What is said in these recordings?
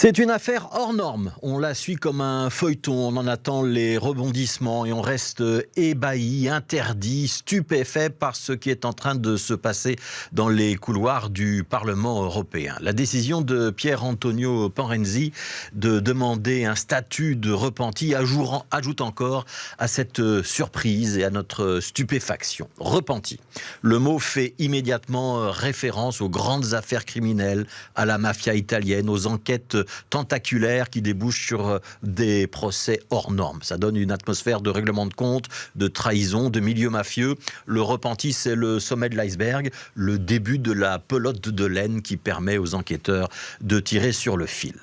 C'est une affaire hors norme. On la suit comme un feuilleton, on en attend les rebondissements et on reste ébahi, interdit, stupéfait par ce qui est en train de se passer dans les couloirs du Parlement européen. La décision de Pier Antonio Panrenzi de demander un statut de repenti ajoute encore à cette surprise et à notre stupéfaction. Repenti. Le mot fait immédiatement référence aux grandes affaires criminelles, à la mafia italienne, aux enquêtes tentaculaires qui débouchent sur des procès hors normes. Ça donne une atmosphère de règlement de compte, de trahison, de milieu mafieux. Le repenti, c'est le sommet de l'iceberg, le début de la pelote de laine qui permet aux enquêteurs de tirer sur le fil.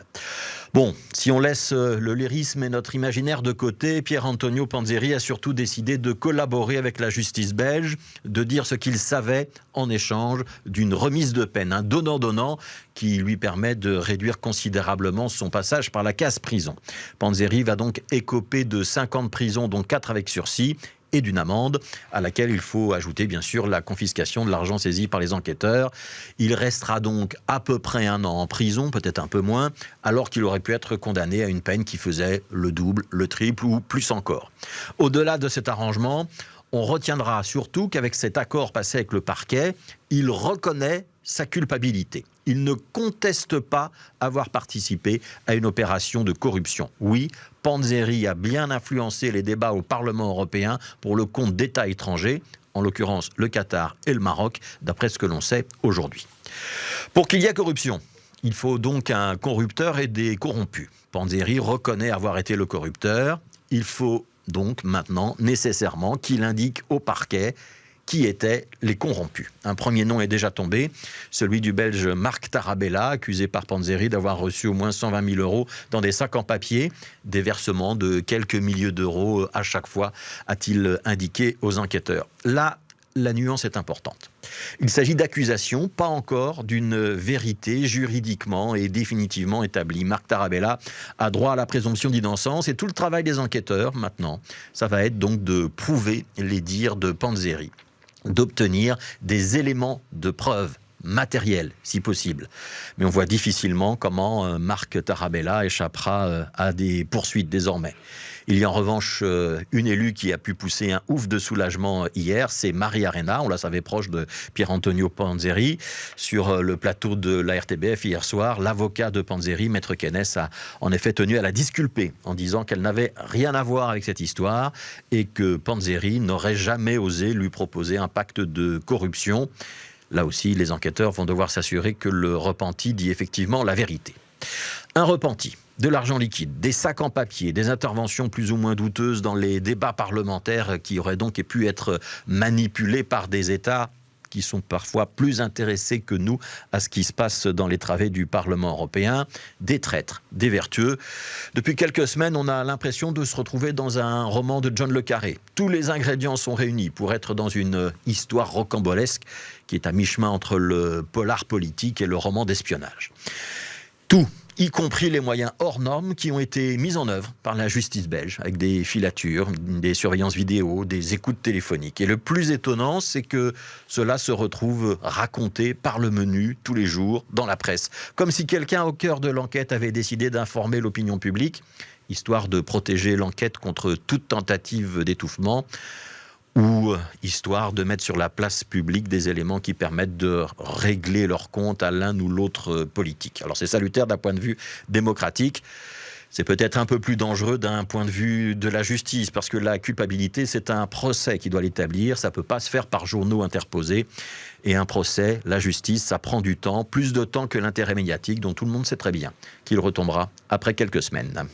Bon, si on laisse le lyrisme et notre imaginaire de côté, Pier Antonio Panzeri a surtout décidé de collaborer avec la justice belge, de dire ce qu'il savait en échange d'une remise de peine, un donnant-donnant qui lui permet de réduire considérablement son passage par la case prison. Panzeri va donc écoper de 5 ans de prison, dont 4 avec sursis, et d'une amende à laquelle il faut ajouter bien sûr la confiscation de l'argent saisi par les enquêteurs. Il restera donc à peu près 1 an en prison, peut-être un peu moins, alors qu'il aurait pu être condamné à une peine qui faisait le double, le triple ou plus encore. Au-delà de cet arrangement, on retiendra surtout qu'avec cet accord passé avec le parquet, il reconnaît sa culpabilité. Il ne conteste pas avoir participé à une opération de corruption. Oui, Panzeri a bien influencé les débats au Parlement européen pour le compte d'États étrangers, en l'occurrence le Qatar et le Maroc, d'après ce que l'on sait aujourd'hui. Pour qu'il y ait corruption, il faut donc un corrupteur et des corrompus. Panzeri reconnaît avoir été le corrupteur. Il faut donc maintenant nécessairement qu'il indique au parquet qui étaient les corrompus. Un premier nom est déjà tombé, celui du Belge Marc Tarabella, accusé par Panzeri d'avoir reçu au moins 120 000 € dans des sacs en papier, des versements de quelques milliers d'euros à chaque fois, a-t-il indiqué aux enquêteurs. Là, la nuance est importante. Il s'agit d'accusations, pas encore d'une vérité juridiquement et définitivement établie. Marc Tarabella a droit à la présomption d'innocence et tout le travail des enquêteurs, maintenant, ça va être donc de prouver les dires de Panzeri, d'obtenir des éléments de preuve matériels, si possible. Mais on voit difficilement comment Marc Tarabella échappera à des poursuites désormais. Il y a en revanche une élue qui a pu pousser un ouf de soulagement hier, c'est Marie Arena, on la savait proche de Pier Antonio Panzeri. Sur le plateau de la RTBF hier soir, l'avocat de Panzeri, Maître Kennes, a en effet tenu à la disculper en disant qu'elle n'avait rien à voir avec cette histoire et que Panzeri n'aurait jamais osé lui proposer un pacte de corruption. Là aussi, les enquêteurs vont devoir s'assurer que le repenti dit effectivement la vérité. Un repenti, de l'argent liquide, des sacs en papier, des interventions plus ou moins douteuses dans les débats parlementaires qui auraient donc pu être manipulés par des États qui sont parfois plus intéressés que nous à ce qui se passe dans les travées du Parlement européen, des traîtres, des vertueux. Depuis quelques semaines, on a l'impression de se retrouver dans un roman de John le Carré. Tous les ingrédients sont réunis pour être dans une histoire rocambolesque qui est à mi-chemin entre le polar politique et le roman d'espionnage. Tout, y compris les moyens hors normes qui ont été mis en œuvre par la justice belge, avec des filatures, des surveillances vidéo, des écoutes téléphoniques. Et le plus étonnant, c'est que cela se retrouve raconté par le menu tous les jours dans la presse. Comme si quelqu'un au cœur de l'enquête avait décidé d'informer l'opinion publique, histoire de protéger l'enquête contre toute tentative d'étouffement, ou histoire de mettre sur la place publique des éléments qui permettent de régler leur compte à l'un ou l'autre politique. Alors c'est salutaire d'un point de vue démocratique. C'est peut-être un peu plus dangereux d'un point de vue de la justice, parce que la culpabilité, c'est un procès qui doit l'établir. Ça ne peut pas se faire par journaux interposés. Et un procès, la justice, ça prend du temps, plus de temps que l'intérêt médiatique, dont tout le monde sait très bien qu'il retombera après quelques semaines.